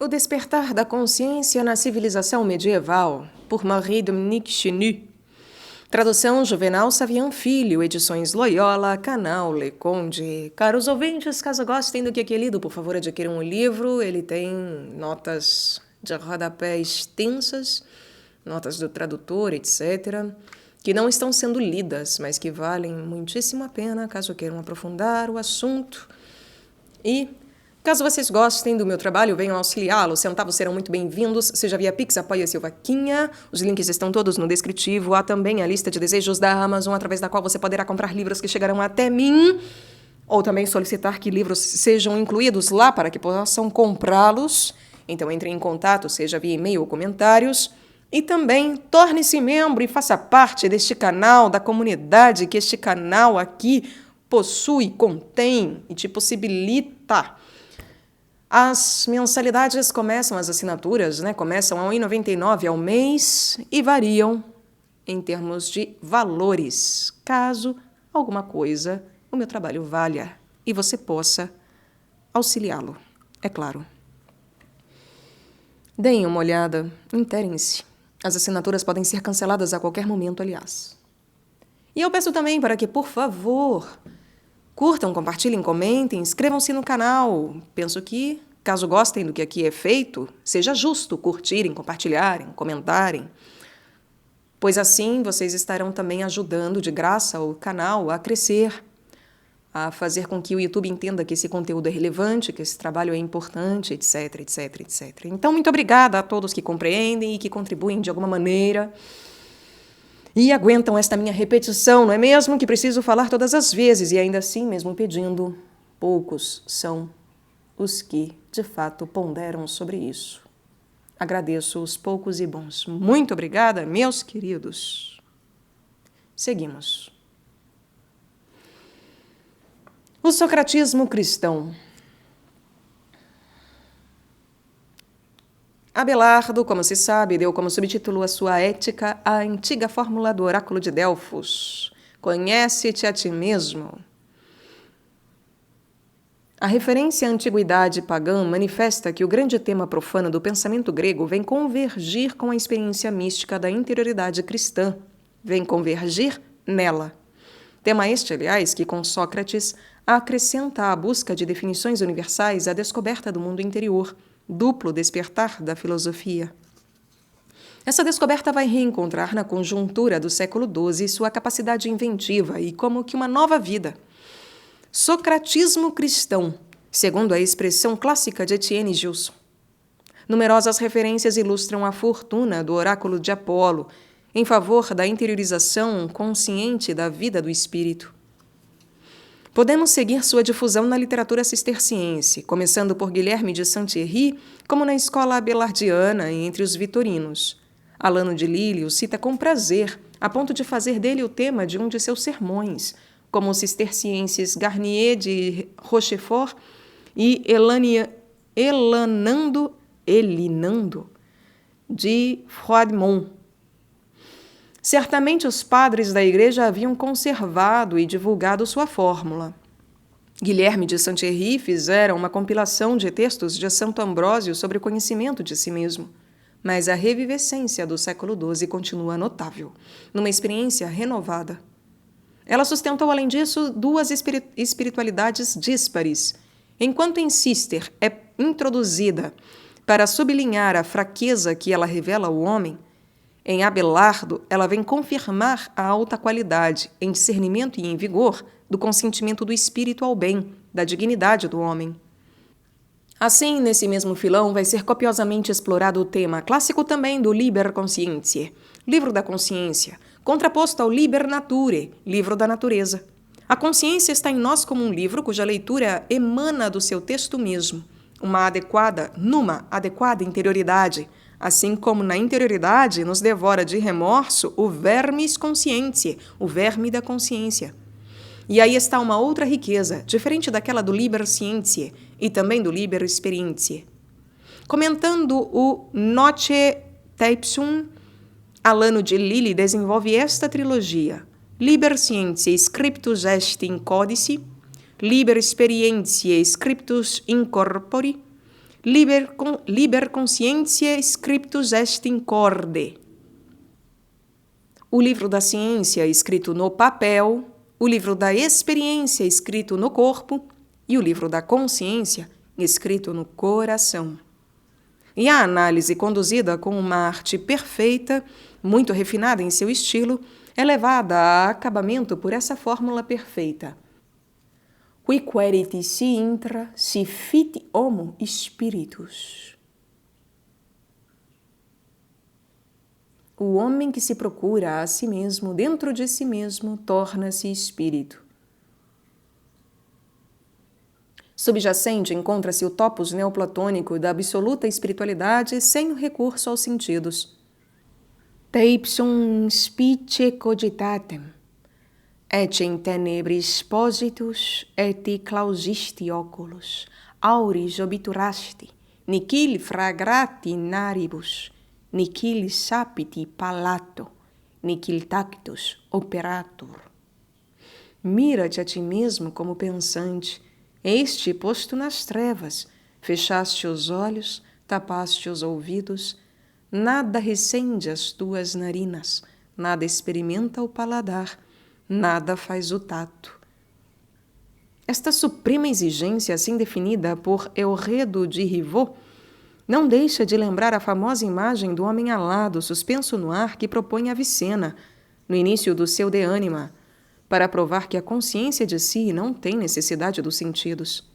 O Despertar da Consciência na Civilização Medieval, por Marie-Dominique Chenu. Tradução Juvenal Savian Filho, edições Loyola, canal Leconde. Caros ouvintes, caso gostem do que aqui é lido, por favor adquiram o livro. Ele tem notas de rodapé extensas, notas do tradutor, etc., que não estão sendo lidas, mas que valem muitíssimo a pena caso queiram aprofundar o assunto. E caso vocês gostem do meu trabalho, venham auxiliá-lo. Centavos serão muito bem-vindos, seja via Pix, apoia-se o Vaquinha. Os links estão todos no descritivo. Há também a lista de desejos da Amazon, através da qual você poderá comprar livros que chegarão até mim, ou também solicitar que livros sejam incluídos lá para que possam comprá-los. Então entre em contato, seja via e-mail ou comentários. E também torne-se membro e faça parte deste canal, da comunidade que este canal aqui possui, contém e te possibilita. As mensalidades começam, as assinaturas, começam a R$ 1,99 ao mês e variam em termos de valores, caso alguma coisa o meu trabalho valha e você possa auxiliá-lo, é claro. Deem uma olhada, interem-se. As assinaturas podem ser canceladas a qualquer momento, aliás. E eu peço também para que, por favor, curtam, compartilhem, comentem, inscrevam-se no canal. Penso que, caso gostem do que aqui é feito, seja justo curtirem, compartilharem, comentarem, pois assim vocês estarão também ajudando de graça o canal a crescer, a fazer com que o YouTube entenda que esse conteúdo é relevante, que esse trabalho é importante, etc, etc, etc. Então, muito obrigada a todos que compreendem e que contribuem de alguma maneira e aguentam esta minha repetição, não é mesmo? Que preciso falar todas as vezes e ainda assim, mesmo pedindo, poucos são os que, de fato, ponderam sobre isso. Agradeço os poucos e bons. Muito obrigada, meus queridos. Seguimos. O socratismo cristão. Abelardo, como se sabe, deu como subtítulo a sua ética a antiga fórmula do oráculo de Delfos: conhece-te a ti mesmo. A referência à antiguidade pagã manifesta que o grande tema profano do pensamento grego vem convergir com a experiência mística da interioridade cristã, vem convergir nela. Tema este, aliás, que com Sócrates acrescenta à busca de definições universais a descoberta do mundo interior, duplo despertar da filosofia. Essa descoberta vai reencontrar na conjuntura do século XII sua capacidade inventiva e como que uma nova vida. Socratismo cristão, segundo a expressão clássica de Etienne Gilson. Numerosas referências ilustram a fortuna do oráculo de Apolo em favor da interiorização consciente da vida do espírito. Podemos seguir sua difusão na literatura cisterciense, começando por Guilherme de Saint-Thierry, como na escola abelardiana e entre os vitorinos. Alano de Lille o cita com prazer, a ponto de fazer dele o tema de um de seus sermões, como os cistercienses Garnier de Rochefort e Elinando de Froidmont. Certamente os padres da igreja haviam conservado e divulgado sua fórmula. Guilherme de Saint-Thierry fizera uma compilação de textos de Santo Ambrósio sobre o conhecimento de si mesmo. Mas a revivescência do século XII continua notável, numa experiência renovada. Ela sustentou, além disso, duas espiritualidades díspares. Enquanto em Cister é introduzida para sublinhar a fraqueza que ela revela ao homem, em Abelardo, ela vem confirmar a alta qualidade, em discernimento e em vigor, do consentimento do espírito ao bem, da dignidade do homem. Assim, nesse mesmo filão, vai ser copiosamente explorado o tema, clássico também do Liber Conscientiae, livro da consciência, contraposto ao Liber Naturae, livro da natureza. A consciência está em nós como um livro cuja leitura emana do seu texto mesmo, numa adequada interioridade, assim como na interioridade nos devora de remorso o vermis conscientiae, o verme da consciência. E aí está uma outra riqueza, diferente daquela do Liber Scientiae e também do Liber Experientiae. Comentando o Noce Teipsum, Alano de Lille desenvolve esta trilogia: Liber Scientiae Scriptus est in Codice, Liber Experientiae Scriptus in Corpore, liber conscientiae scriptus est in corde. O livro da ciência escrito no papel, o livro da experiência escrito no corpo e o livro da consciência escrito no coração. E a análise conduzida com uma arte perfeita, muito refinada em seu estilo, é levada a acabamento por essa fórmula perfeita. Qui querit si intra, si fit homo spiritus. O homem que se procura a si mesmo, dentro de si mesmo, torna-se espírito. Subjacente encontra-se o topos neoplatônico da absoluta espiritualidade sem o recurso aos sentidos. Te ipsum spice cogitatem, et in tenebris positus, et clausisti oculos, auris obiturasti, nihil fragrati naribus, nihil sapiti palato, nihil tactus operatur. Mira-te a ti mesmo como pensante, este posto nas trevas, fechaste os olhos, tapaste os ouvidos, nada recende as tuas narinas, nada experimenta o paladar, nada faz o tato. Esta suprema exigência, assim definida por Euripides de Rivaux, não deixa de lembrar a famosa imagem do homem alado suspenso no ar que propõe Avicena, no início do seu De Anima, para provar que a consciência de si não tem necessidade dos sentidos.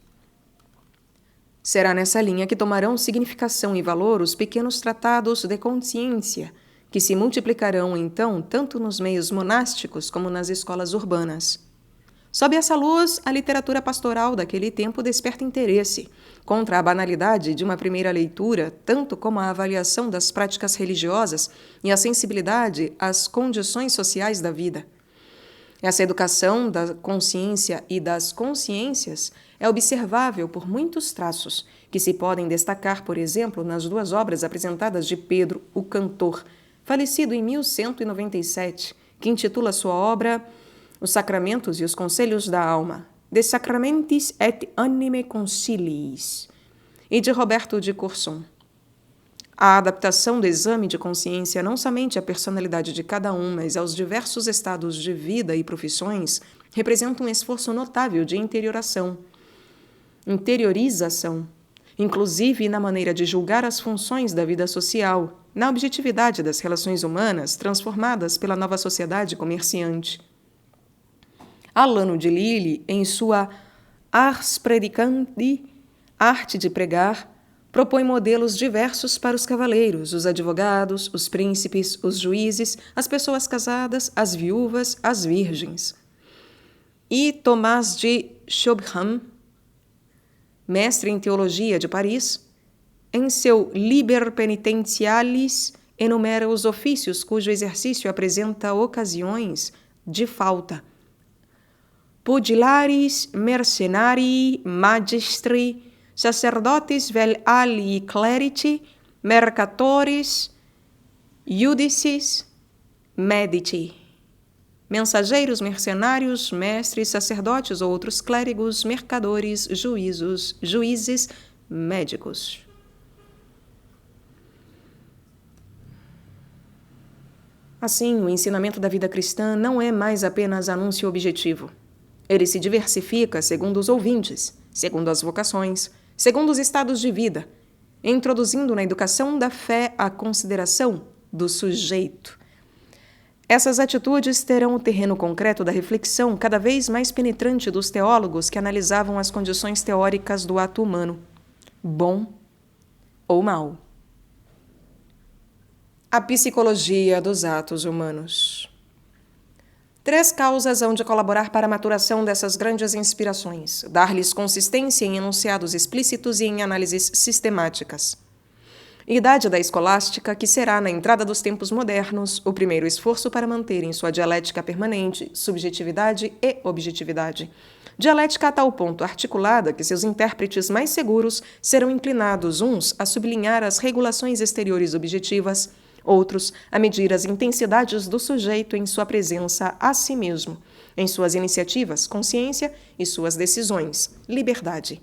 Será nessa linha que tomarão significação e valor os pequenos tratados de consciência, que se multiplicarão, então, tanto nos meios monásticos como nas escolas urbanas. Sob essa luz, a literatura pastoral daquele tempo desperta interesse, contra a banalidade de uma primeira leitura, tanto como a avaliação das práticas religiosas e a sensibilidade às condições sociais da vida. Essa educação da consciência e das consciências é observável por muitos traços, que se podem destacar, por exemplo, nas duas obras apresentadas de Pedro, o Cantor, falecido em 1197, que intitula sua obra Os Sacramentos e os Conselhos da Alma, De Sacramentis et Anime Conciliis, e de Roberto de Courson. A adaptação do exame de consciência não somente à personalidade de cada um, mas aos diversos estados de vida e profissões, representa um esforço notável de interiorização, inclusive na maneira de julgar as funções da vida social, na objetividade das relações humanas transformadas pela nova sociedade comerciante. Alano de Lille, em sua Ars Predicandi, Arte de Pregar, propõe modelos diversos para os cavaleiros, os advogados, os príncipes, os juízes, as pessoas casadas, as viúvas, as virgens. E Tomás de Chobham, mestre em teologia de Paris, em seu Liber Penitentialis, enumera os ofícios cujo exercício apresenta ocasiões de falta. Pugilaris, mercenarii, magistri, sacerdotes vel alii clerici, mercatores, iudices, medici. Mensageiros, mercenários, mestres, sacerdotes ou outros clérigos, mercadores, juízes, médicos. Assim, o ensinamento da vida cristã não é mais apenas anúncio objetivo. Ele se diversifica segundo os ouvintes, segundo as vocações, segundo os estados de vida, introduzindo na educação da fé a consideração do sujeito. Essas atitudes terão o terreno concreto da reflexão cada vez mais penetrante dos teólogos que analisavam as condições teóricas do ato humano, bom ou mau. A psicologia dos atos humanos. 3 causas hão de colaborar para a maturação dessas grandes inspirações, dar-lhes consistência em enunciados explícitos e em análises sistemáticas. Idade da escolástica, que será, na entrada dos tempos modernos, o primeiro esforço para manter em sua dialética permanente subjetividade e objetividade. Dialética a tal ponto articulada que seus intérpretes mais seguros serão inclinados uns a sublinhar as regulações exteriores objetivas, outros a medir as intensidades do sujeito em sua presença a si mesmo, em suas iniciativas, consciência, e suas decisões, liberdade.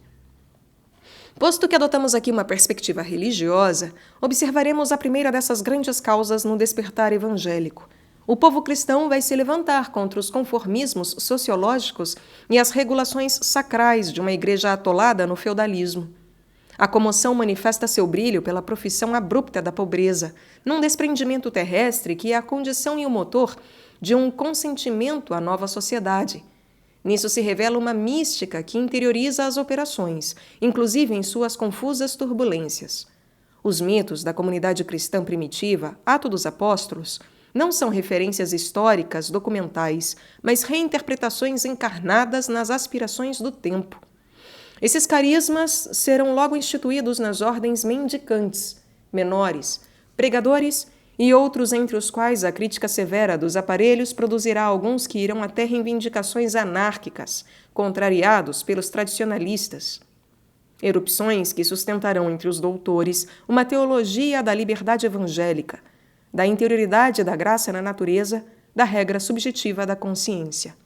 Posto que adotamos aqui uma perspectiva religiosa, observaremos a primeira dessas grandes causas no despertar evangélico. O povo cristão vai se levantar contra os conformismos sociológicos e as regulações sacrais de uma igreja atolada no feudalismo. A comoção manifesta seu brilho pela profissão abrupta da pobreza, num desprendimento terrestre que é a condição e o motor de um consentimento à nova sociedade. Nisso se revela uma mística que interioriza as operações, inclusive em suas confusas turbulências. Os mitos da comunidade cristã primitiva, Atos dos Apóstolos, não são referências históricas, documentais, mas reinterpretações encarnadas nas aspirações do tempo. Esses carismas serão logo instituídos nas ordens mendicantes, menores, pregadores e outros entre os quais a crítica severa dos aparelhos produzirá alguns que irão até reivindicações anárquicas, contrariados pelos tradicionalistas. Erupções que sustentarão entre os doutores uma teologia da liberdade evangélica, da interioridade da graça na natureza, da regra subjetiva da consciência.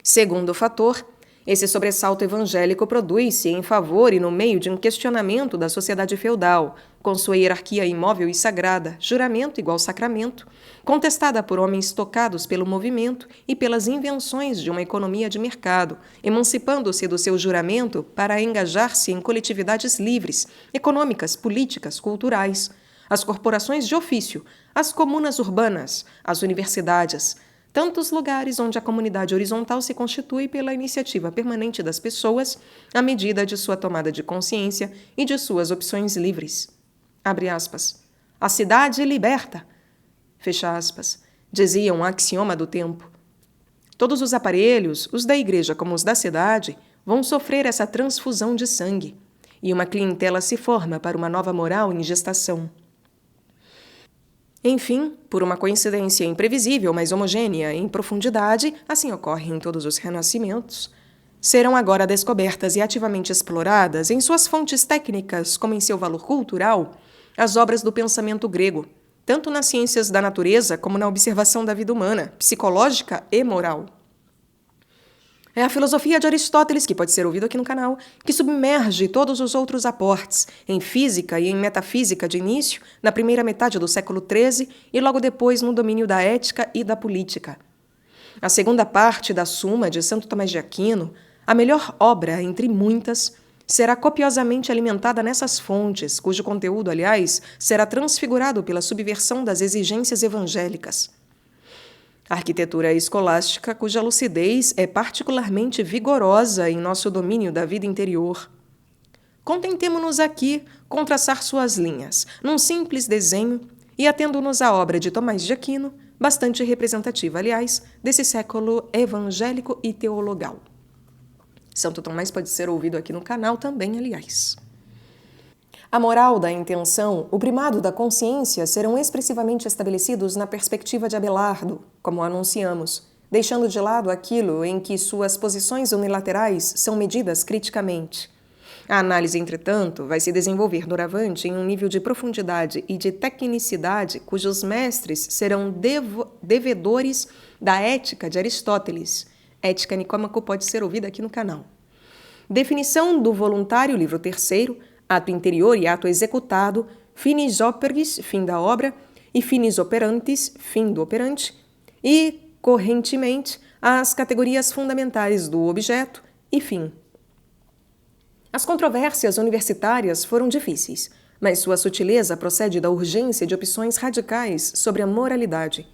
Segundo fator, esse sobressalto evangélico produz-se em favor e no meio de um questionamento da sociedade feudal, com sua hierarquia imóvel e sagrada, juramento igual sacramento, contestada por homens tocados pelo movimento e pelas invenções de uma economia de mercado, emancipando-se do seu juramento para engajar-se em coletividades livres, econômicas, políticas, culturais, as corporações de ofício, as comunas urbanas, as universidades, tantos lugares onde a comunidade horizontal se constitui pela iniciativa permanente das pessoas à medida de sua tomada de consciência e de suas opções livres. Abre aspas. A cidade liberta. Fecha aspas. Dizia um axioma do tempo. Todos os aparelhos, os da igreja como os da cidade, vão sofrer essa transfusão de sangue, e uma clientela se forma para uma nova moral em gestação. Enfim, por uma coincidência imprevisível, mas homogênea em profundidade, assim ocorre em todos os renascimentos, serão agora descobertas e ativamente exploradas, em suas fontes técnicas como em seu valor cultural, as obras do pensamento grego, tanto nas ciências da natureza como na observação da vida humana, psicológica e moral. É a filosofia de Aristóteles, que pode ser ouvido aqui no canal, que submerge todos os outros aportes, em física e em metafísica de início, na primeira metade do século XIII e logo depois no domínio da ética e da política. A segunda parte da Suma de Santo Tomás de Aquino, a melhor obra entre muitas, será copiosamente alimentada nessas fontes, cujo conteúdo, aliás, será transfigurado pela subversão das exigências evangélicas. A arquitetura escolástica, cuja lucidez é particularmente vigorosa em nosso domínio da vida interior. Contentemo-nos aqui com traçar suas linhas, num simples desenho, e atendo-nos à obra de Tomás de Aquino, bastante representativa, aliás, desse século evangélico e teologal. Santo Tomás pode ser ouvido aqui no canal também, aliás. A moral da intenção, o primado da consciência serão expressivamente estabelecidos na perspectiva de Abelardo, como anunciamos, deixando de lado aquilo em que suas posições unilaterais são medidas criticamente. A análise, entretanto, vai se desenvolver doravante em um nível de profundidade e de tecnicidade cujos mestres serão devedores da ética de Aristóteles. Ética Nicômaco pode ser ouvida aqui no canal. Definição do voluntário, livro 3º, ato interior e ato executado, finis operis, fim da obra, e finis operantis, fim do operante, e, correntemente, as categorias fundamentais do objeto e fim. As controvérsias universitárias foram difíceis, mas sua sutileza procede da urgência de opções radicais sobre a moralidade.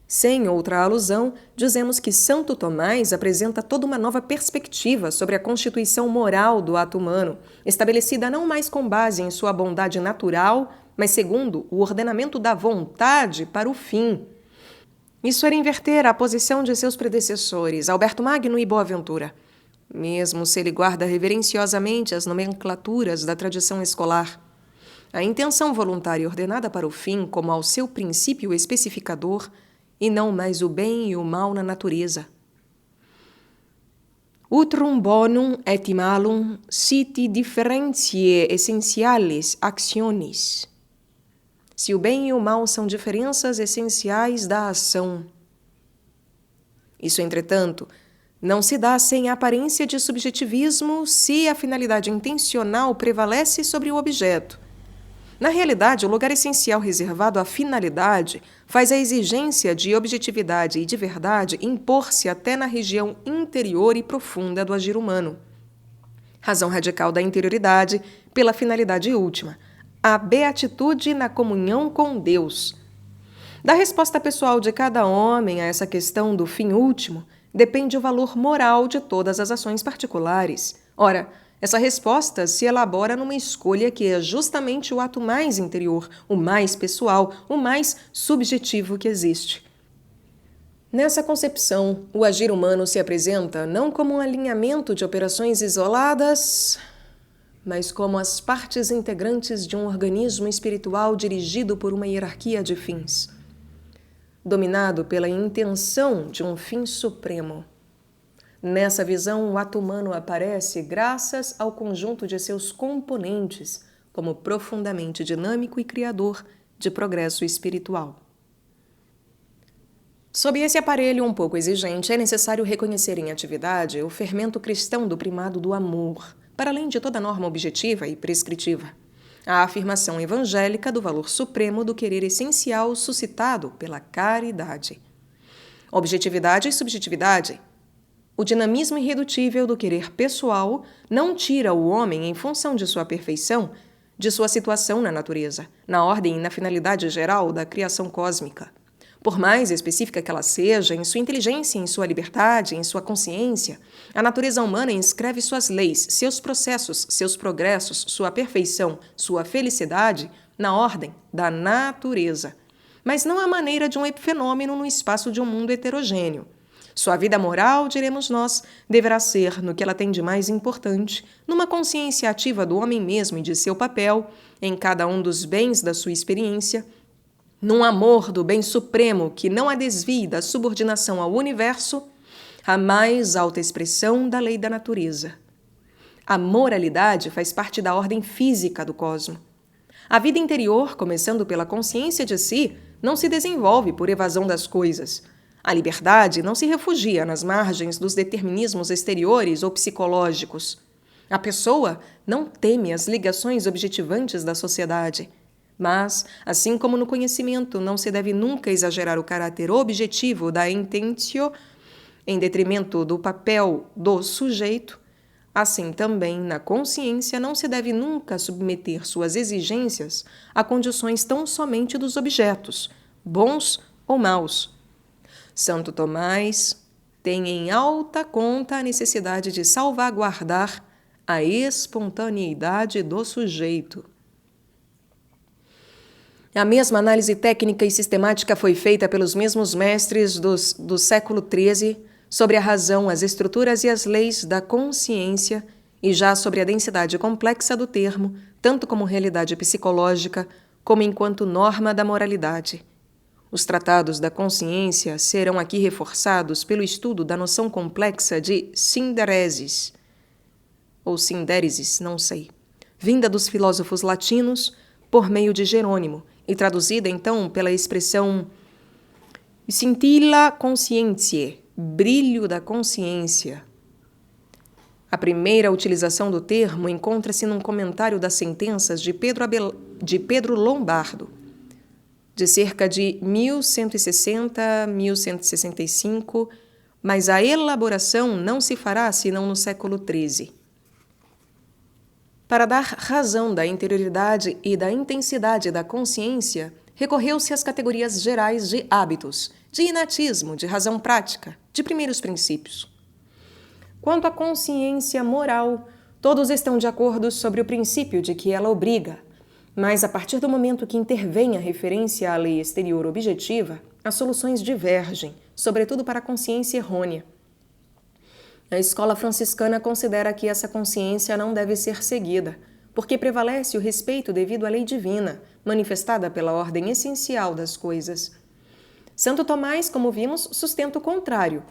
Sem outra alusão, dizemos que Santo Tomás apresenta toda uma nova perspectiva sobre a constituição moral do ato humano, estabelecida não mais com base em sua bondade natural, mas segundo o ordenamento da vontade para o fim. Isso era inverter a posição de seus predecessores, Alberto Magno e Boaventura, mesmo se ele guarda reverenciosamente as nomenclaturas da tradição escolar. A intenção voluntária ordenada para o fim como ao seu princípio especificador, e não mais o bem e o mal na natureza. Utrum bonum et malum siti differentiae essentialis actionis. Se o bem e o mal são diferenças essenciais da ação. Isso, entretanto, não se dá sem a aparência de subjetivismo se a finalidade intencional prevalece sobre o objeto. Na realidade, o lugar essencial reservado à finalidade faz a exigência de objetividade e de verdade impor-se até na região interior e profunda do agir humano. Razão radical da interioridade pela finalidade última, a beatitude na comunhão com Deus. Da resposta pessoal de cada homem a essa questão do fim último depende o valor moral de todas as ações particulares. Ora, essa resposta se elabora numa escolha que é justamente o ato mais interior, o mais pessoal, o mais subjetivo que existe. Nessa concepção, o agir humano se apresenta não como um alinhamento de operações isoladas, mas como as partes integrantes de um organismo espiritual dirigido por uma hierarquia de fins, dominado pela intenção de um fim supremo. Nessa visão, o ato humano aparece graças ao conjunto de seus componentes como profundamente dinâmico e criador de progresso espiritual. Sob esse aparelho um pouco exigente, é necessário reconhecer em atividade o fermento cristão do primado do amor, para além de toda norma objetiva e prescritiva. A afirmação evangélica do valor supremo do querer essencial suscitado pela caridade. Objetividade e subjetividade. O dinamismo irredutível do querer pessoal não tira o homem, em função de sua perfeição, de sua situação na natureza, na ordem e na finalidade geral da criação cósmica. Por mais específica que ela seja, em sua inteligência, em sua liberdade, em sua consciência, a natureza humana inscreve suas leis, seus processos, seus progressos, sua perfeição, sua felicidade na ordem da natureza. Mas não à maneira de um epifenômeno no espaço de um mundo heterogêneo. Sua vida moral, diremos nós, deverá ser, no que ela tem de mais importante, numa consciência ativa do homem mesmo e de seu papel, em cada um dos bens da sua experiência, num amor do bem supremo que não a desvie da subordinação ao universo, a mais alta expressão da lei da natureza. A moralidade faz parte da ordem física do cosmo. A vida interior, começando pela consciência de si, não se desenvolve por evasão das coisas. A liberdade não se refugia nas margens dos determinismos exteriores ou psicológicos. A pessoa não teme as ligações objetivantes da sociedade. Mas, assim como no conhecimento não se deve nunca exagerar o caráter objetivo da intentio em detrimento do papel do sujeito, assim também na consciência não se deve nunca submeter suas exigências a condições tão somente dos objetos, bons ou maus. Santo Tomás tem em alta conta a necessidade de salvaguardar a espontaneidade do sujeito. A mesma análise técnica e sistemática foi feita pelos mesmos mestres do século XIII sobre a razão, as estruturas e as leis da consciência e já sobre a densidade complexa do termo, tanto como realidade psicológica, como enquanto norma da moralidade. Os tratados da consciência serão aqui reforçados pelo estudo da noção complexa de sindéresis, ou sindéresis, não sei, vinda dos filósofos latinos por meio de Jerônimo e traduzida então pela expressão scintilla conscientiae, brilho da consciência. A primeira utilização do termo encontra-se num comentário das sentenças de Pedro Lombardo, de cerca de 1160 a 1165, mas a elaboração não se fará senão no século XIII. Para dar razão da interioridade e da intensidade da consciência, recorreu-se às categorias gerais de hábitos, de inatismo, de razão prática, de primeiros princípios. Quanto à consciência moral, todos estão de acordo sobre o princípio de que ela obriga, mas a partir do momento que intervém a referência à lei exterior objetiva, as soluções divergem, sobretudo para a consciência errônea. A escola franciscana considera que essa consciência não deve ser seguida, porque prevalece o respeito devido à lei divina, manifestada pela ordem essencial das coisas. Santo Tomás, como vimos, sustenta o contrário.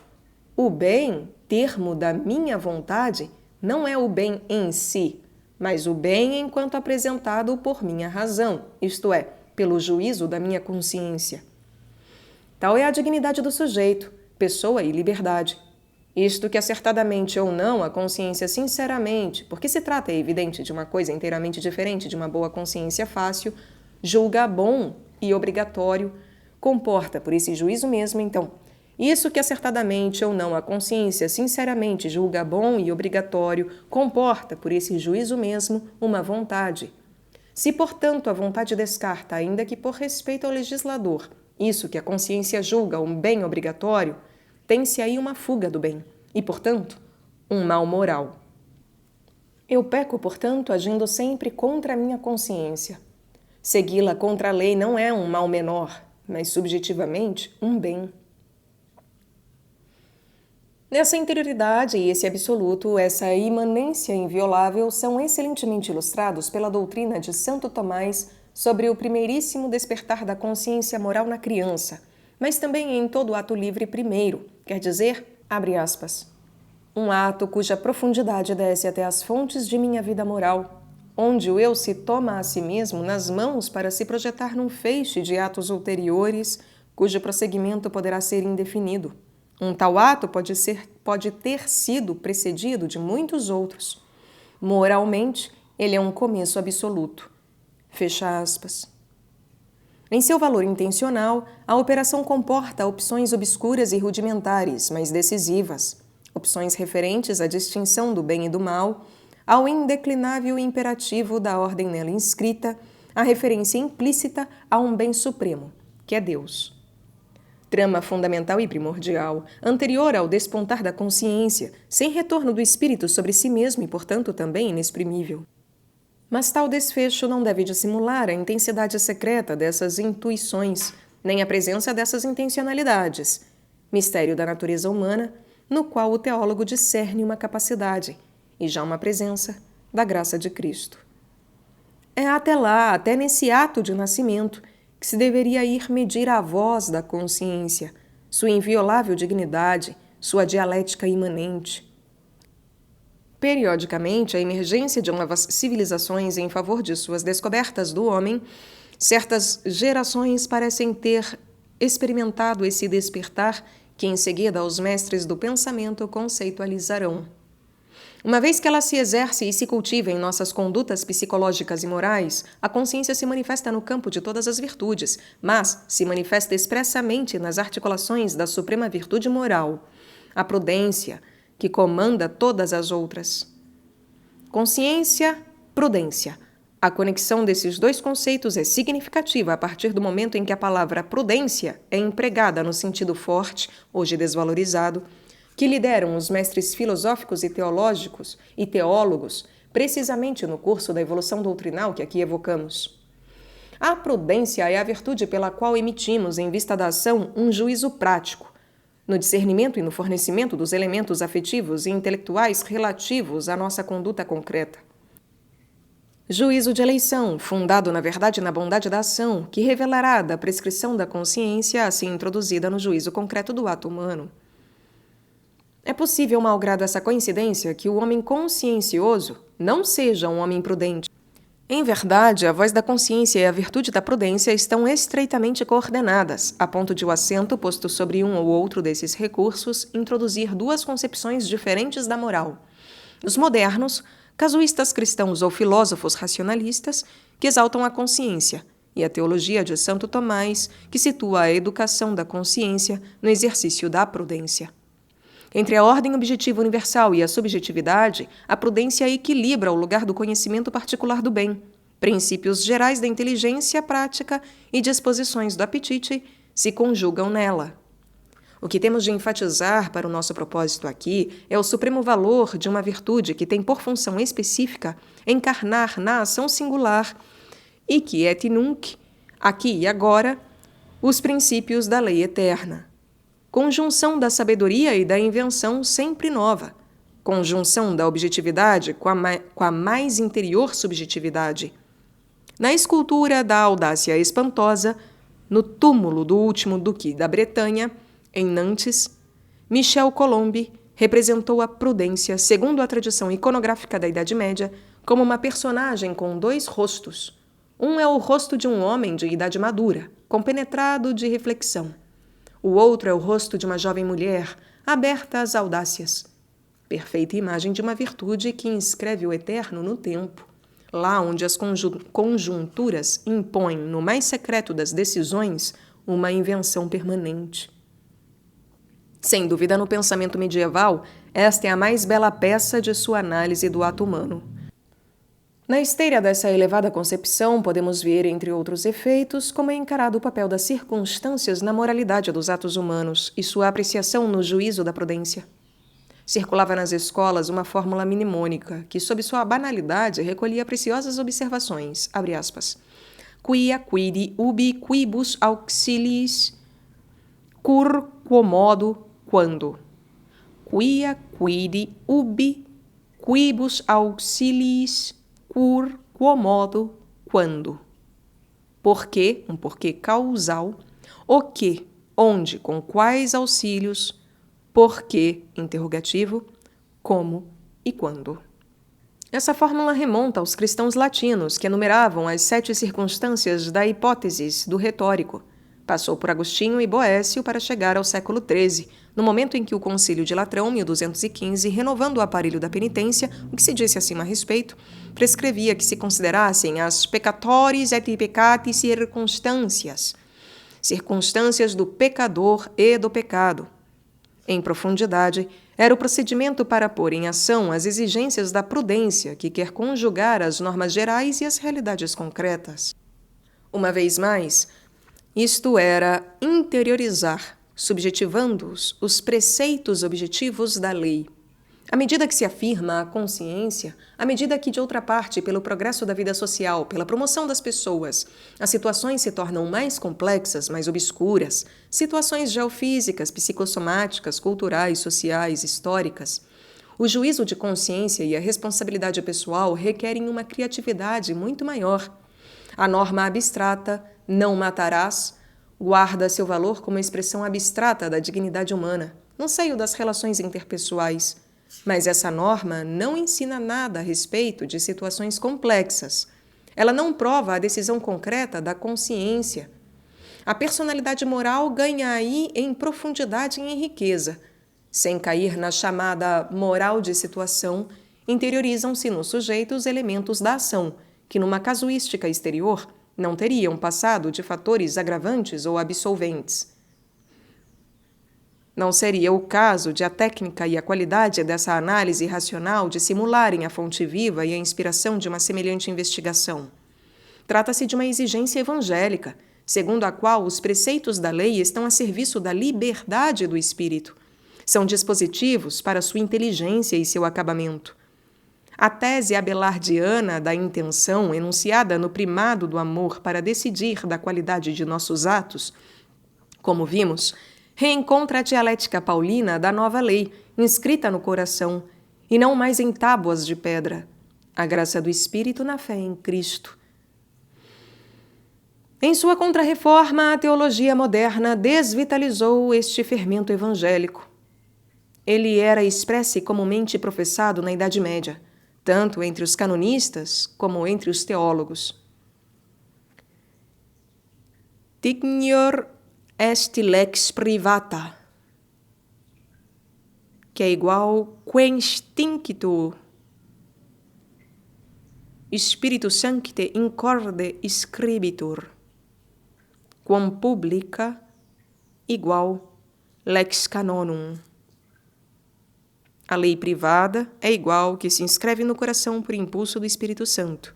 O bem, termo da minha vontade, não é o bem em si, mas o bem enquanto apresentado por minha razão, isto é, pelo juízo da minha consciência. Tal é a dignidade do sujeito, pessoa e liberdade. Isto que acertadamente ou não a consciência sinceramente, porque se trata, é evidente, de uma coisa inteiramente diferente de uma boa consciência fácil, julga bom e obrigatório, comporta por esse juízo mesmo, então, isso que acertadamente ou não a consciência sinceramente julga bom e obrigatório, comporta por esse juízo mesmo uma vontade. Se, portanto, a vontade descarta, ainda que por respeito ao legislador, isso que a consciência julga um bem obrigatório, tem-se aí uma fuga do bem e, portanto, um mal moral. Eu peco, portanto, agindo sempre contra a minha consciência. Segui-la contra a lei não é um mal menor, mas subjetivamente um bem. Essa interioridade e esse absoluto, essa imanência inviolável, são excelentemente ilustrados pela doutrina de Santo Tomás sobre o primeiríssimo despertar da consciência moral na criança, mas também em todo ato livre primeiro, quer dizer, abre aspas, um ato cuja profundidade desce até as fontes de minha vida moral, onde o eu se toma a si mesmo nas mãos para se projetar num feixe de atos ulteriores, cujo prosseguimento poderá ser indefinido. Um tal ato pode ter sido precedido de muitos outros. Moralmente, ele é um começo absoluto. Fecha aspas. Em seu valor intencional, a operação comporta opções obscuras e rudimentares, mas decisivas, opções referentes à distinção do bem e do mal, ao indeclinável imperativo da ordem nela inscrita, a referência implícita a um bem supremo, que é Deus. Trama fundamental e primordial, anterior ao despontar da consciência, sem retorno do espírito sobre si mesmo e, portanto, também inexprimível. Mas tal desfecho não deve dissimular a intensidade secreta dessas intuições, nem a presença dessas intencionalidades, mistério da natureza humana, no qual o teólogo discerne uma capacidade, e já uma presença, da graça de Cristo. É até lá, até nesse ato de nascimento, que se deveria ir medir a voz da consciência, sua inviolável dignidade, sua dialética imanente. Periodicamente, a emergência de novas civilizações em favor de suas descobertas do homem, certas gerações parecem ter experimentado esse despertar que em seguida os mestres do pensamento conceitualizarão. Uma vez que ela se exerce e se cultiva em nossas condutas psicológicas e morais, a consciência se manifesta no campo de todas as virtudes, mas se manifesta expressamente nas articulações da suprema virtude moral, a prudência, que comanda todas as outras. Consciência, prudência. A conexão desses dois conceitos é significativa a partir do momento em que a palavra prudência é empregada no sentido forte, hoje desvalorizado, que lhe deram os mestres filosóficos e teológicos e teólogos, precisamente no curso da evolução doutrinal que aqui evocamos. A prudência é a virtude pela qual emitimos, em vista da ação, um juízo prático, no discernimento e no fornecimento dos elementos afetivos e intelectuais relativos à nossa conduta concreta. Juízo de eleição, fundado na verdade e na bondade da ação, que revelará da prescrição da consciência assim introduzida no juízo concreto do ato humano. É possível, malgrado essa coincidência, que o homem consciencioso não seja um homem prudente. Em verdade, a voz da consciência e a virtude da prudência estão estreitamente coordenadas, a ponto de o acento posto sobre um ou outro desses recursos introduzir duas concepções diferentes da moral. Os modernos, casuístas cristãos ou filósofos racionalistas, que exaltam a consciência, e a teologia de Santo Tomás, que situa a educação da consciência no exercício da prudência. Entre a ordem objetiva universal e a subjetividade, a prudência equilibra o lugar do conhecimento particular do bem, princípios gerais da inteligência prática e disposições do apetite se conjugam nela. O que temos de enfatizar para o nosso propósito aqui é o supremo valor de uma virtude que tem por função específica encarnar na ação singular e que et nunc, aqui e agora, os princípios da lei eterna. Conjunção da sabedoria e da invenção sempre nova. Conjunção da objetividade com a mais interior subjetividade. Na escultura da audácia espantosa, no túmulo do último duque da Bretanha, em Nantes, Michel Colombe representou a prudência, segundo a tradição iconográfica da Idade Média, como uma personagem com dois rostos. Um é o rosto de um homem de idade madura, compenetrado de reflexão. O outro é o rosto de uma jovem mulher, aberta às audácias. Perfeita imagem de uma virtude que inscreve o eterno no tempo, lá onde as conjunturas impõem, no mais secreto das decisões, uma invenção permanente. Sem dúvida, no pensamento medieval, esta é a mais bela peça de sua análise do ato humano. Na esteira dessa elevada concepção, podemos ver, entre outros efeitos, como é encarado o papel das circunstâncias na moralidade dos atos humanos e sua apreciação no juízo da prudência. Circulava nas escolas uma fórmula mnemônica que, sob sua banalidade, recolhia preciosas observações, abre aspas, quia quid ubi quibus auxiliis cur quomodo quando. Quia quid ubi quibus auxiliis cur quomodo quando. Porquê, um porquê causal, o que, onde, com quais auxílios, porquê, interrogativo, como e quando. Essa fórmula remonta aos cristãos latinos que enumeravam as 7 circunstâncias da hipótesis do retórico. Passou por Agostinho e Boécio para chegar ao século XIII, no momento em que o Concílio de Latrão, 1215, renovando o aparelho da penitência, o que se disse acima a respeito, prescrevia que se considerassem as peccatoris et peccati circunstâncias, circunstâncias do pecador e do pecado. Em profundidade, era o procedimento para pôr em ação as exigências da prudência que quer conjugar as normas gerais e as realidades concretas. Uma vez mais, isto era interiorizar, subjetivando-os, os preceitos objetivos da lei. À medida que se afirma a consciência, à medida que, de outra parte, pelo progresso da vida social, pela promoção das pessoas, as situações se tornam mais complexas, mais obscuras, situações geofísicas, psicossomáticas, culturais, sociais, históricas, o juízo de consciência e a responsabilidade pessoal requerem uma criatividade muito maior. A norma abstrata, não matarás, guarda seu valor como expressão abstrata da dignidade humana, no seio das relações interpessoais. Mas essa norma não ensina nada a respeito de situações complexas. Ela não prova a decisão concreta da consciência. A personalidade moral ganha aí em profundidade e em riqueza. Sem cair na chamada moral de situação, interiorizam-se no sujeito os elementos da ação, que numa casuística exterior não teriam passado de fatores agravantes ou absolventes. Não seria o caso de a técnica e a qualidade dessa análise racional dissimularem a fonte viva e a inspiração de uma semelhante investigação. Trata-se de uma exigência evangélica, segundo a qual os preceitos da lei estão a serviço da liberdade do espírito. São dispositivos para sua inteligência e seu acabamento. A tese abelardiana da intenção, enunciada no primado do amor para decidir da qualidade de nossos atos, como vimos, reencontra a dialética paulina da nova lei, inscrita no coração, e não mais em tábuas de pedra, a graça do Espírito na fé em Cristo. Em sua contrarreforma, a teologia moderna desvitalizou este fermento evangélico. Ele era expresso e comumente professado na Idade Média, tanto entre os canonistas como entre os teólogos. Dignior est lex privata, que é igual quem stinctu Spiritu Sancte incorde scribitur, quam publica igual lex canonum. A lei privada é igual que se inscreve no coração por impulso do Espírito Santo.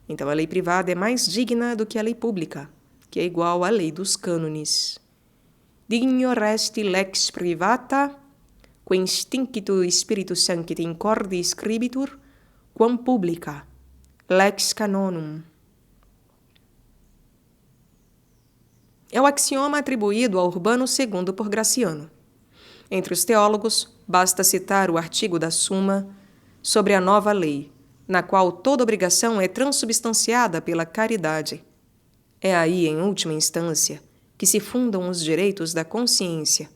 Então, a lei privada é mais digna do que a lei pública, que é igual à lei dos cânones. Dignor est lex privata, quem stinctu Spiritus Sancti incorde scribitur, quam publica, lex canonum. É o axioma atribuído a Urbano II por Graciano. Entre os teólogos, basta citar o artigo da Suma sobre a nova lei, na qual toda obrigação é transubstanciada pela caridade. É aí, em última instância, que se fundam os direitos da consciência,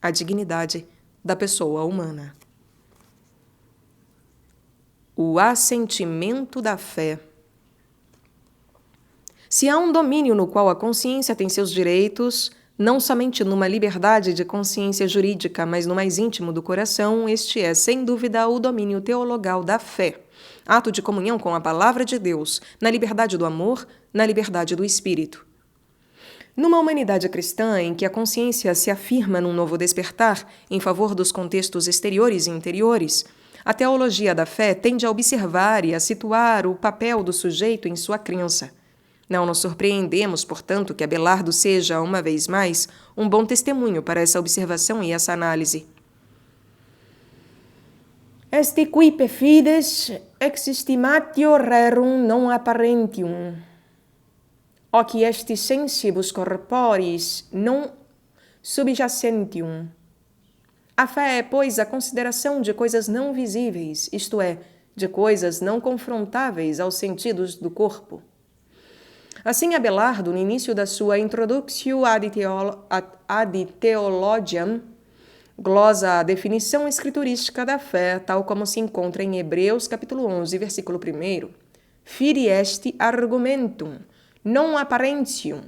a dignidade da pessoa humana. O assentimento da fé. Se há um domínio no qual a consciência tem seus direitos, não somente numa liberdade de consciência jurídica, mas no mais íntimo do coração, este é, sem dúvida, o domínio teologal da fé. Ato de comunhão com a palavra de Deus, na liberdade do amor, na liberdade do espírito. Numa humanidade cristã em que a consciência se afirma num novo despertar em favor dos contextos exteriores e interiores, a teologia da fé tende a observar e a situar o papel do sujeito em sua crença. Não nos surpreendemos, portanto, que Abelardo seja, uma vez mais, um bom testemunho para essa observação e essa análise. Est quipe fides existimatio rerum non apparentium. Hoc est sensibus corporis non subjacentium. A fé é, pois, a consideração de coisas não visíveis, isto é, de coisas não confrontáveis aos sentidos do corpo. Assim, Abelardo, no início da sua Introductio ad Theologiam, glosa a definição escriturística da fé, tal como se encontra em Hebreus, capítulo 11, versículo 1. Fide est argumentum, non apparentium.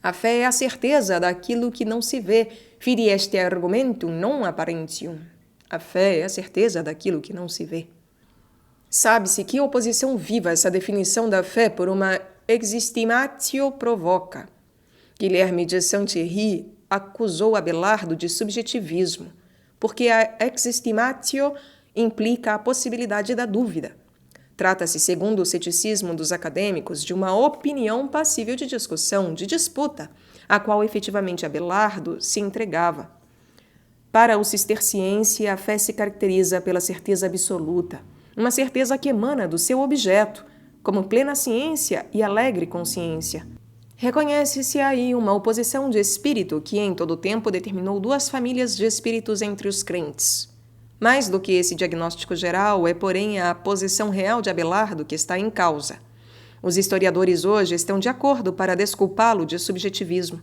A fé é a certeza daquilo que não se vê. Fide est argumentum, non apparentium. A fé é a certeza daquilo que não se vê. Sabe-se que oposição viva essa definição da fé por uma existimatio provoca. Guilherme de Saint-Thierry acusou Abelardo de subjetivismo, porque a existimatio implica a possibilidade da dúvida. Trata-se, segundo o ceticismo dos acadêmicos, de uma opinião passível de discussão, de disputa, a qual efetivamente Abelardo se entregava. Para o cisterciense, a fé se caracteriza pela certeza absoluta, uma certeza que emana do seu objeto, como plena ciência e alegre consciência. Reconhece-se aí uma oposição de espírito que em todo o tempo determinou duas famílias de espíritos entre os crentes. Mais do que esse diagnóstico geral, é, porém, a posição real de Abelardo que está em causa. Os historiadores hoje estão de acordo para desculpá-lo de subjetivismo.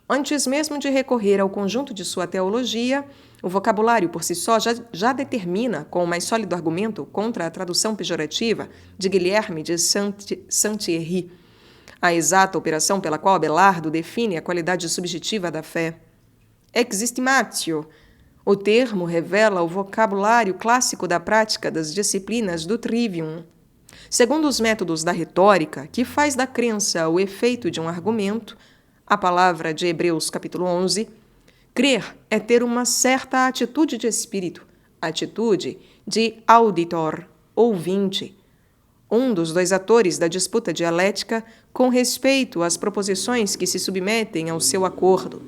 Antes mesmo de recorrer ao conjunto de sua teologia, o vocabulário por si só já determina, com o mais sólido argumento contra a tradução pejorativa de Guilherme de Saint-Thierry, a exata operação pela qual Abelardo define a qualidade subjetiva da fé. Existimatio. O termo revela o vocabulário clássico da prática das disciplinas do trivium. Segundo os métodos da retórica, que faz da crença o efeito de um argumento, a palavra de Hebreus capítulo 11, crer é ter uma certa atitude de espírito, atitude de auditor, ouvinte, um dos dois atores da disputa dialética com respeito às proposições que se submetem ao seu acordo.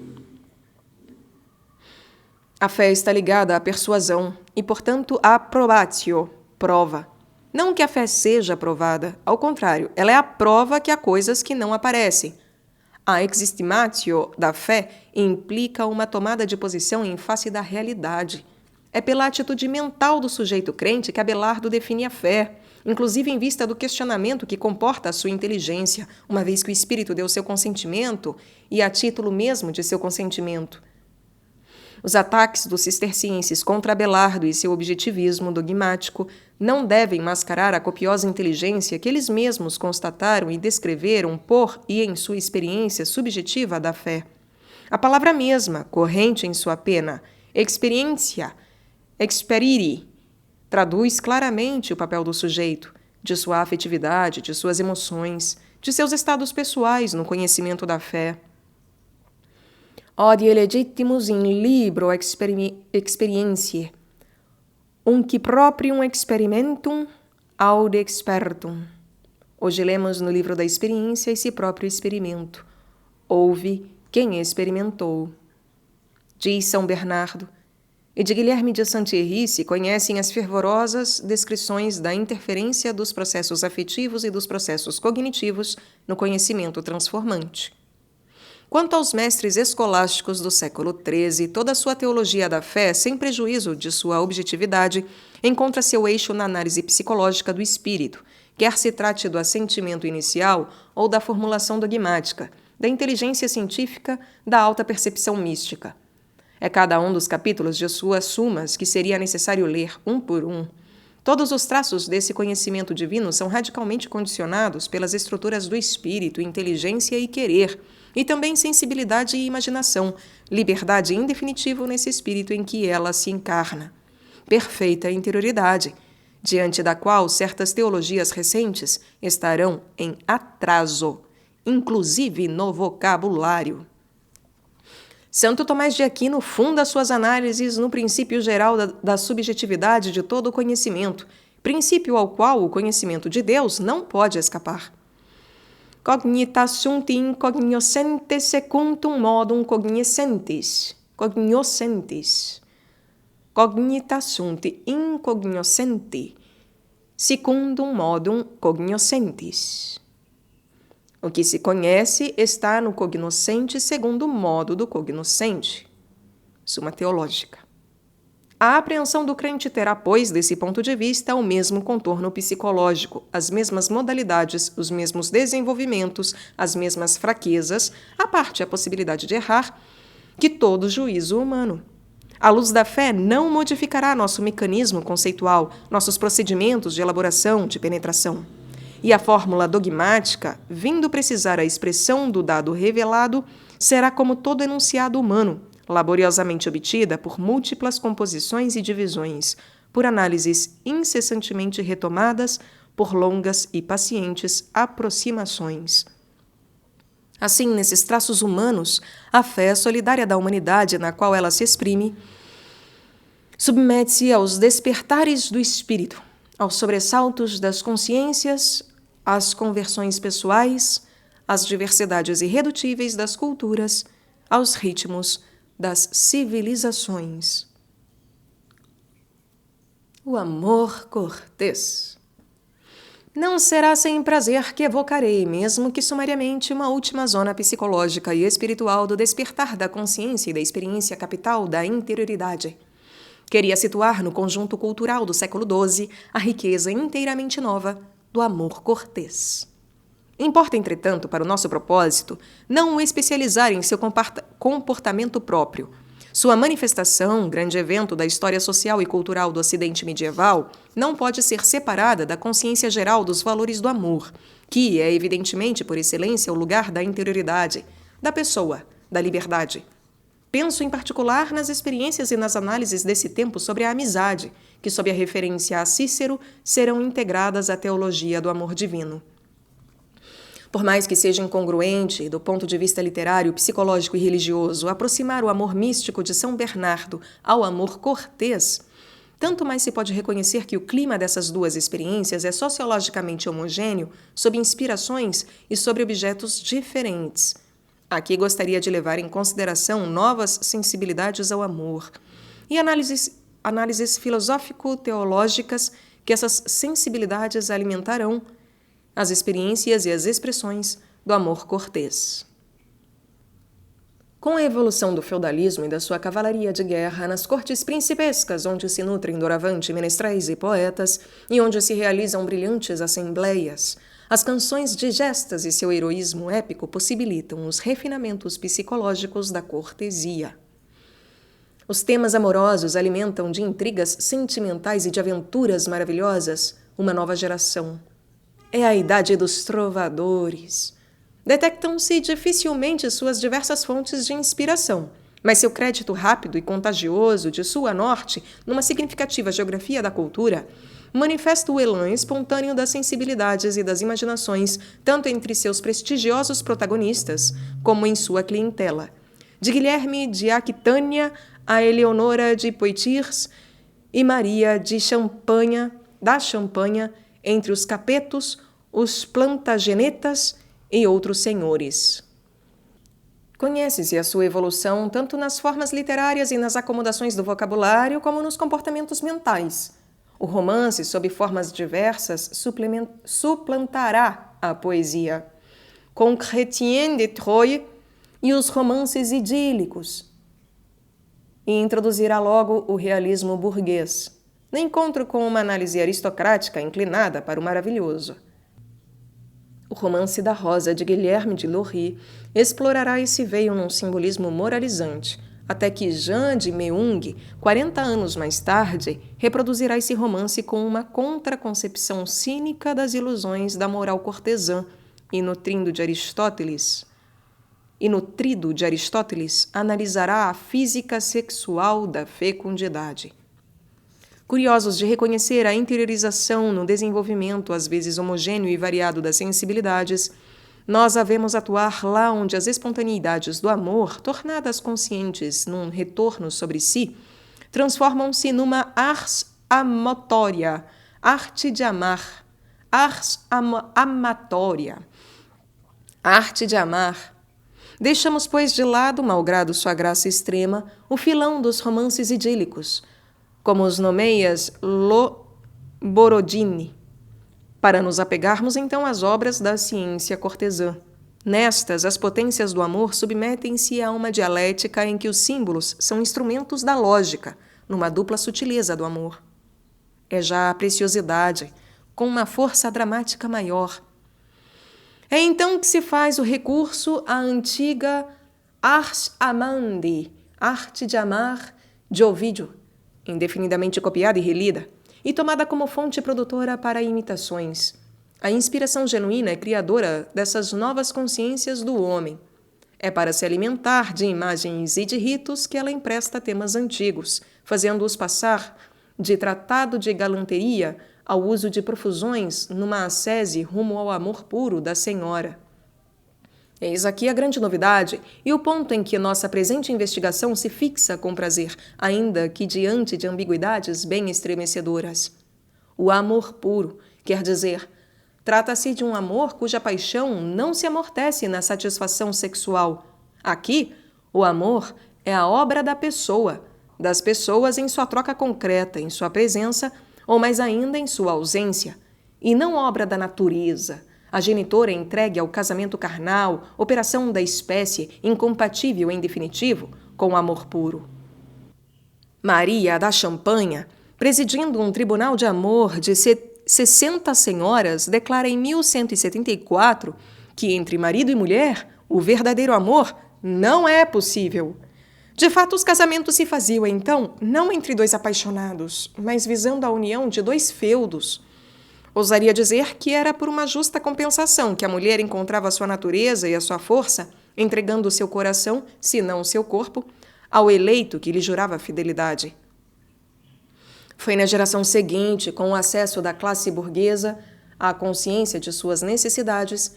A fé está ligada à persuasão e, portanto, à probatio, prova. Não que a fé seja provada, ao contrário, ela é a prova que há coisas que não aparecem. A existimatio da fé implica uma tomada de posição em face da realidade. É pela atitude mental do sujeito crente que Abelardo define a fé, inclusive em vista do questionamento que comporta a sua inteligência, uma vez que o espírito deu seu consentimento e a título mesmo de seu consentimento. Os ataques dos cistercienses contra Abelardo e seu objetivismo dogmático não devem mascarar a copiosa inteligência que eles mesmos constataram e descreveram por e em sua experiência subjetiva da fé. A palavra mesma, corrente em sua pena, experiência, experiri, traduz claramente o papel do sujeito, de sua afetividade, de suas emoções, de seus estados pessoais no conhecimento da fé. Odie legittimus in libro experientiae, unci proprium experimentum aude expertum. Hoje lemos no livro da experiência esse próprio experimento. Houve quem experimentou. Diz São Bernardo, e de Guilherme de Saint-Thierry se conhecem as fervorosas descrições da interferência dos processos afetivos e dos processos cognitivos no conhecimento transformante. Quanto aos mestres escolásticos do século XIII, toda a sua teologia da fé, sem prejuízo de sua objetividade, encontra seu eixo na análise psicológica do espírito, quer se trate do assentimento inicial ou da formulação dogmática, da inteligência científica, da alta percepção mística. É cada um dos capítulos de suas sumas que seria necessário ler um por um. Todos os traços desse conhecimento divino são radicalmente condicionados pelas estruturas do espírito, inteligência e querer, e também sensibilidade e imaginação, liberdade em definitivo nesse espírito em que ela se encarna. Perfeita interioridade, diante da qual certas teologias recentes estarão em atraso, inclusive no vocabulário. Santo Tomás de Aquino funda suas análises no princípio geral da subjetividade de todo o conhecimento, princípio ao qual o conhecimento de Deus não pode escapar. Cognita sunt incognoscentes secundum modum cognoscentes. Cognoscentes. Cognita sunt incognoscenti secundum modum cognoscentes. O que se conhece está no cognoscente segundo o modo do cognoscente. Suma Teológica. A apreensão do crente terá, pois, desse ponto de vista, o mesmo contorno psicológico, as mesmas modalidades, os mesmos desenvolvimentos, as mesmas fraquezas, à parte a possibilidade de errar, que todo juízo humano. A luz da fé não modificará nosso mecanismo conceitual, nossos procedimentos de elaboração, de penetração. E a fórmula dogmática, vindo precisar a expressão do dado revelado, será como todo enunciado humano, laboriosamente obtida por múltiplas composições e divisões, por análises incessantemente retomadas, por longas e pacientes aproximações. Assim, nesses traços humanos, a fé solidária da humanidade na qual ela se exprime, submete-se aos despertares do espírito, aos sobressaltos das consciências, às conversões pessoais, às diversidades irredutíveis das culturas, aos ritmos das civilizações. O amor cortês. Não será sem prazer que evocarei, mesmo que sumariamente, uma última zona psicológica e espiritual do despertar da consciência e da experiência capital da interioridade. Queria situar no conjunto cultural do século XII a riqueza inteiramente nova do amor cortês. Importa, entretanto, para o nosso propósito, não o especializar em seu comportamento próprio. Sua manifestação, grande evento da história social e cultural do Ocidente medieval, não pode ser separada da consciência geral dos valores do amor, que é, evidentemente, por excelência, o lugar da interioridade, da pessoa, da liberdade. Penso, em particular, nas experiências e nas análises desse tempo sobre a amizade, que, sob a referência a Cícero, serão integradas à teologia do amor divino. Por mais que seja incongruente, do ponto de vista literário, psicológico e religioso, aproximar o amor místico de São Bernardo ao amor cortês, tanto mais se pode reconhecer que o clima dessas duas experiências é sociologicamente homogêneo, sob inspirações e sobre objetos diferentes. Aqui gostaria de levar em consideração novas sensibilidades ao amor e análises filosófico-teológicas que essas sensibilidades alimentarão as experiências e as expressões do amor cortês. Com a evolução do feudalismo e da sua cavalaria de guerra nas cortes principescas, onde se nutrem doravante menestréis e poetas, e onde se realizam brilhantes assembleias, as canções digestas e seu heroísmo épico possibilitam os refinamentos psicológicos da cortesia. Os temas amorosos alimentam de intrigas sentimentais e de aventuras maravilhosas uma nova geração. É a idade dos trovadores. Detectam-se dificilmente suas diversas fontes de inspiração, mas seu crédito rápido e contagioso de sul a norte, numa significativa geografia da cultura, manifesta o elan espontâneo das sensibilidades e das imaginações, tanto entre seus prestigiosos protagonistas, como em sua clientela. De Guilherme de Aquitânia a Eleonora de Poitiers e Maria de Champagne, entre os Capetos, os Plantagenetas e outros senhores. Conhece-se a sua evolução tanto nas formas literárias e nas acomodações do vocabulário, como nos comportamentos mentais. O romance, sob formas diversas, suplantará a poesia, com Chrétien de Troyes e os romances idílicos, e introduzirá logo o realismo burguês, no encontro com uma análise aristocrática inclinada para o maravilhoso. O romance da Rosa, de Guilherme de Lorry, explorará esse veio num simbolismo moralizante, até que Jean de Meung, 40 anos mais tarde, reproduzirá esse romance com uma contraconcepção cínica das ilusões da moral cortesã e nutrido de Aristóteles, analisará a física sexual da fecundidade. Curiosos de reconhecer a interiorização no desenvolvimento, às vezes homogêneo e variado das sensibilidades, nós a vemos atuar lá onde as espontaneidades do amor, tornadas conscientes num retorno sobre si, transformam-se numa ars amatória, arte de amar, arte de amar. Deixamos, pois, de lado, malgrado sua graça extrema, o filão dos romances idílicos, como os nomeias Borodini, para nos apegarmos então às obras da ciência cortesã. Nestas, as potências do amor submetem-se a uma dialética em que os símbolos são instrumentos da lógica, numa dupla sutileza do amor. É já a preciosidade, com uma força dramática maior. É então que se faz o recurso à antiga ars amandi, arte de amar, de Ovídio, indefinidamente copiada e relida, e tomada como fonte produtora para imitações. A inspiração genuína é criadora dessas novas consciências do homem. É para se alimentar de imagens e de ritos que ela empresta temas antigos, fazendo-os passar de tratado de galanteria ao uso de profusões numa ascese rumo ao amor puro da senhora. Eis aqui a grande novidade e o ponto em que nossa presente investigação se fixa com prazer, ainda que diante de ambiguidades bem estremecedoras. O amor puro, quer dizer, trata-se de um amor cuja paixão não se amortece na satisfação sexual. Aqui, o amor é a obra da pessoa, das pessoas em sua troca concreta, em sua presença, ou mais ainda em sua ausência, e não obra da natureza, a genitora entregue ao casamento carnal, operação da espécie, incompatível em definitivo com o amor puro. Maria da Champanha, presidindo um tribunal de amor de 60 senhoras, declara em 1174 que entre marido e mulher o verdadeiro amor não é possível. De fato, os casamentos se faziam, então, não entre dois apaixonados, mas visando a união de dois feudos. Ousaria dizer que era por uma justa compensação que a mulher encontrava a sua natureza e a sua força, entregando o seu coração, se não o seu corpo, ao eleito que lhe jurava fidelidade. Foi na geração seguinte, com o acesso da classe burguesa à consciência de suas necessidades,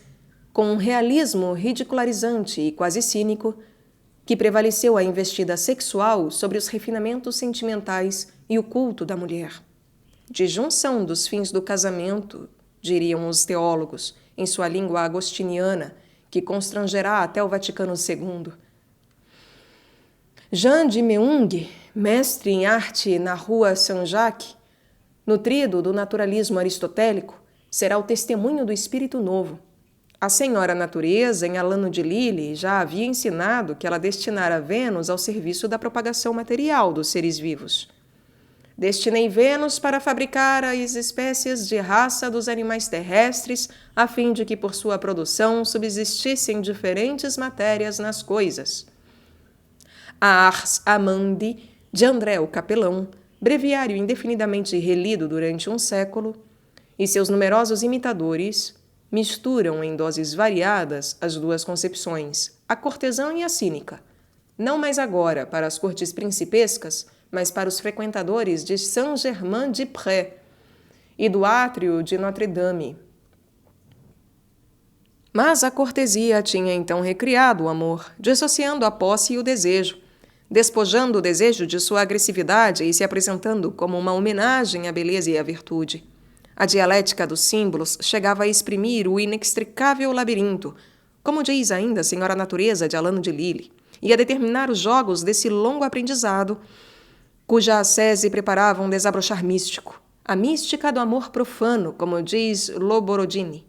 com um realismo ridicularizante e quase cínico, que prevaleceu a investida sexual sobre os refinamentos sentimentais e o culto da mulher. De junção dos fins do casamento, diriam os teólogos, em sua língua agostiniana, que constrangerá até o Vaticano II. Jean de Meung, mestre em arte na rua Saint-Jacques, nutrido do naturalismo aristotélico, será o testemunho do espírito novo. A senhora natureza, em Alano de Lille, já havia ensinado que ela destinara Vênus ao serviço da propagação material dos seres vivos. Destinei Vênus para fabricar as espécies de raça dos animais terrestres, a fim de que por sua produção subsistissem diferentes matérias nas coisas. A Ars Amandi, de André o Capelão, breviário indefinidamente relido durante um século, e seus numerosos imitadores misturam em doses variadas as duas concepções, a cortesã e a cínica, não mais agora para as cortes principescas, mas para os frequentadores de Saint-Germain-des-Prés e do átrio de Notre-Dame. Mas a cortesia tinha então recriado o amor, dissociando a posse e o desejo, despojando o desejo de sua agressividade e se apresentando como uma homenagem à beleza e à virtude. A dialética dos símbolos chegava a exprimir o inextricável labirinto, como diz ainda a senhora natureza de Alano de Lille, e a determinar os jogos desse longo aprendizado, cuja ascese preparava um desabrochar místico, a mística do amor profano, como diz Borodini.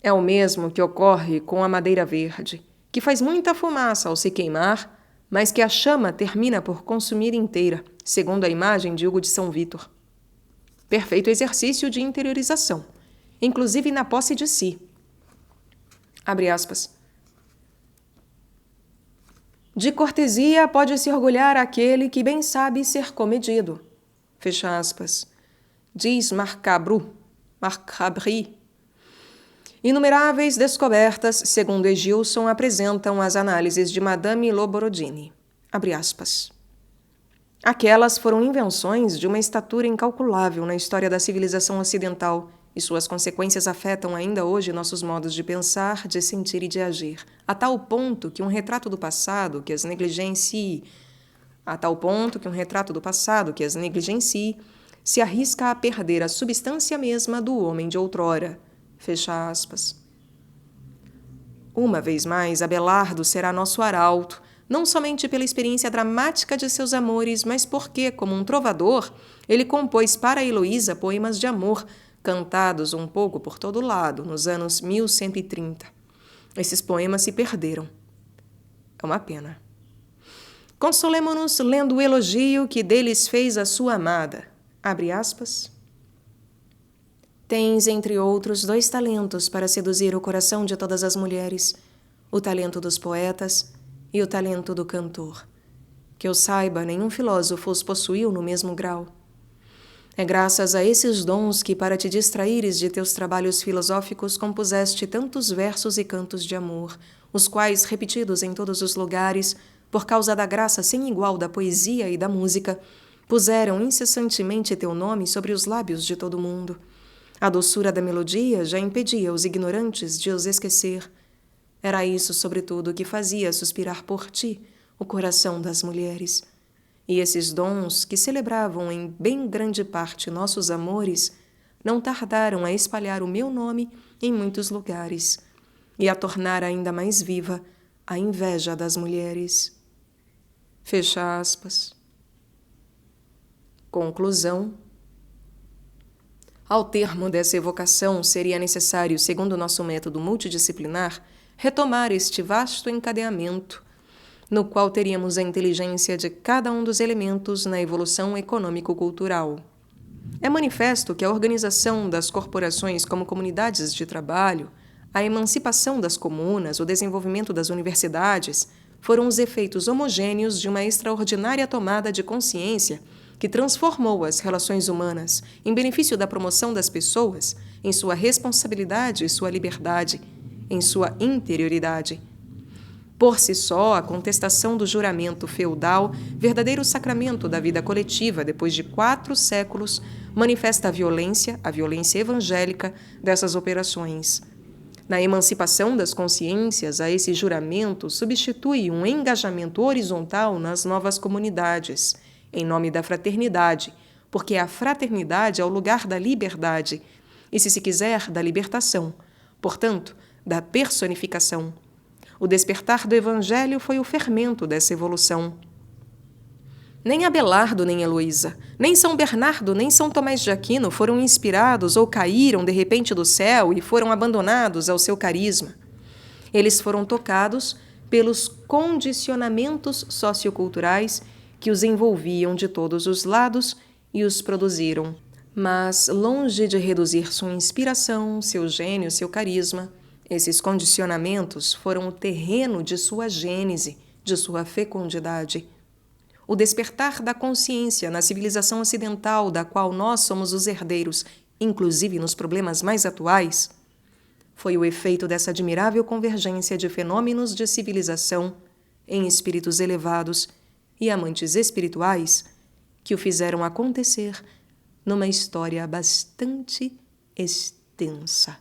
É o mesmo que ocorre com a madeira verde, que faz muita fumaça ao se queimar, mas que a chama termina por consumir inteira, segundo a imagem de Hugo de São Vítor. Perfeito exercício de interiorização, inclusive na posse de si. Abre aspas. De cortesia pode-se orgulhar aquele que bem sabe ser comedido. Fecha aspas. Diz Marcabru. Inumeráveis descobertas, segundo Egilson, apresentam as análises de Madame Loborodini. Abre aspas. Aquelas foram invenções de uma estatura incalculável na história da civilização ocidental, e suas consequências afetam ainda hoje nossos modos de pensar, de sentir e de agir, a tal ponto que um retrato do passado que as negligencie, se arrisca a perder a substância mesma do homem de outrora. Fecha aspas. Uma vez mais, Abelardo será nosso arauto, não somente pela experiência dramática de seus amores, mas porque, como um trovador, ele compôs para Heloísa poemas de amor, cantados um pouco por todo lado, nos anos 1130. Esses poemas se perderam. É uma pena. Consolemo-nos lendo o elogio que deles fez a sua amada. Abre aspas. Tens, entre outros, 2 talentos para seduzir o coração de todas as mulheres, o talento dos poetas e o talento do cantor. Que eu saiba, nenhum filósofo os possuiu no mesmo grau. É graças a esses dons que, para te distraíres de teus trabalhos filosóficos, compuseste tantos versos e cantos de amor, os quais, repetidos em todos os lugares, por causa da graça sem igual da poesia e da música, puseram incessantemente teu nome sobre os lábios de todo mundo. A doçura da melodia já impedia os ignorantes de os esquecer. Era isso, sobretudo, que fazia suspirar por ti o coração das mulheres. E esses dons, que celebravam em bem grande parte nossos amores, não tardaram a espalhar o meu nome em muitos lugares e a tornar ainda mais viva a inveja das mulheres. Fecha aspas. Conclusão. Ao termo dessa evocação, seria necessário, segundo o nosso método multidisciplinar, retomar este vasto encadeamento, no qual teríamos a inteligência de cada um dos elementos na evolução econômico-cultural. É manifesto que a organização das corporações como comunidades de trabalho, a emancipação das comunas, o desenvolvimento das universidades, foram os efeitos homogêneos de uma extraordinária tomada de consciência que transformou as relações humanas em benefício da promoção das pessoas, em sua responsabilidade e sua liberdade, em sua interioridade. Por si só, a contestação do juramento feudal, verdadeiro sacramento da vida coletiva depois de 4 séculos, manifesta a violência evangélica dessas operações. Na emancipação das consciências, a esse juramento substitui um engajamento horizontal nas novas comunidades, em nome da fraternidade, porque a fraternidade é o lugar da liberdade, e, se quiser, da libertação, portanto, da personificação. O despertar do Evangelho foi o fermento dessa evolução. Nem Abelardo, nem Heloísa, nem São Bernardo, nem São Tomás de Aquino foram inspirados ou caíram de repente do céu e foram abandonados ao seu carisma. Eles foram tocados pelos condicionamentos socioculturais que os envolviam de todos os lados e os produziram. Mas, longe de reduzir sua inspiração, seu gênio, seu carisma, esses condicionamentos foram o terreno de sua gênese, de sua fecundidade. O despertar da consciência na civilização ocidental da qual nós somos os herdeiros, inclusive nos problemas mais atuais, foi o efeito dessa admirável convergência de fenômenos de civilização em espíritos elevados e amantes espirituais que o fizeram acontecer numa história bastante extensa.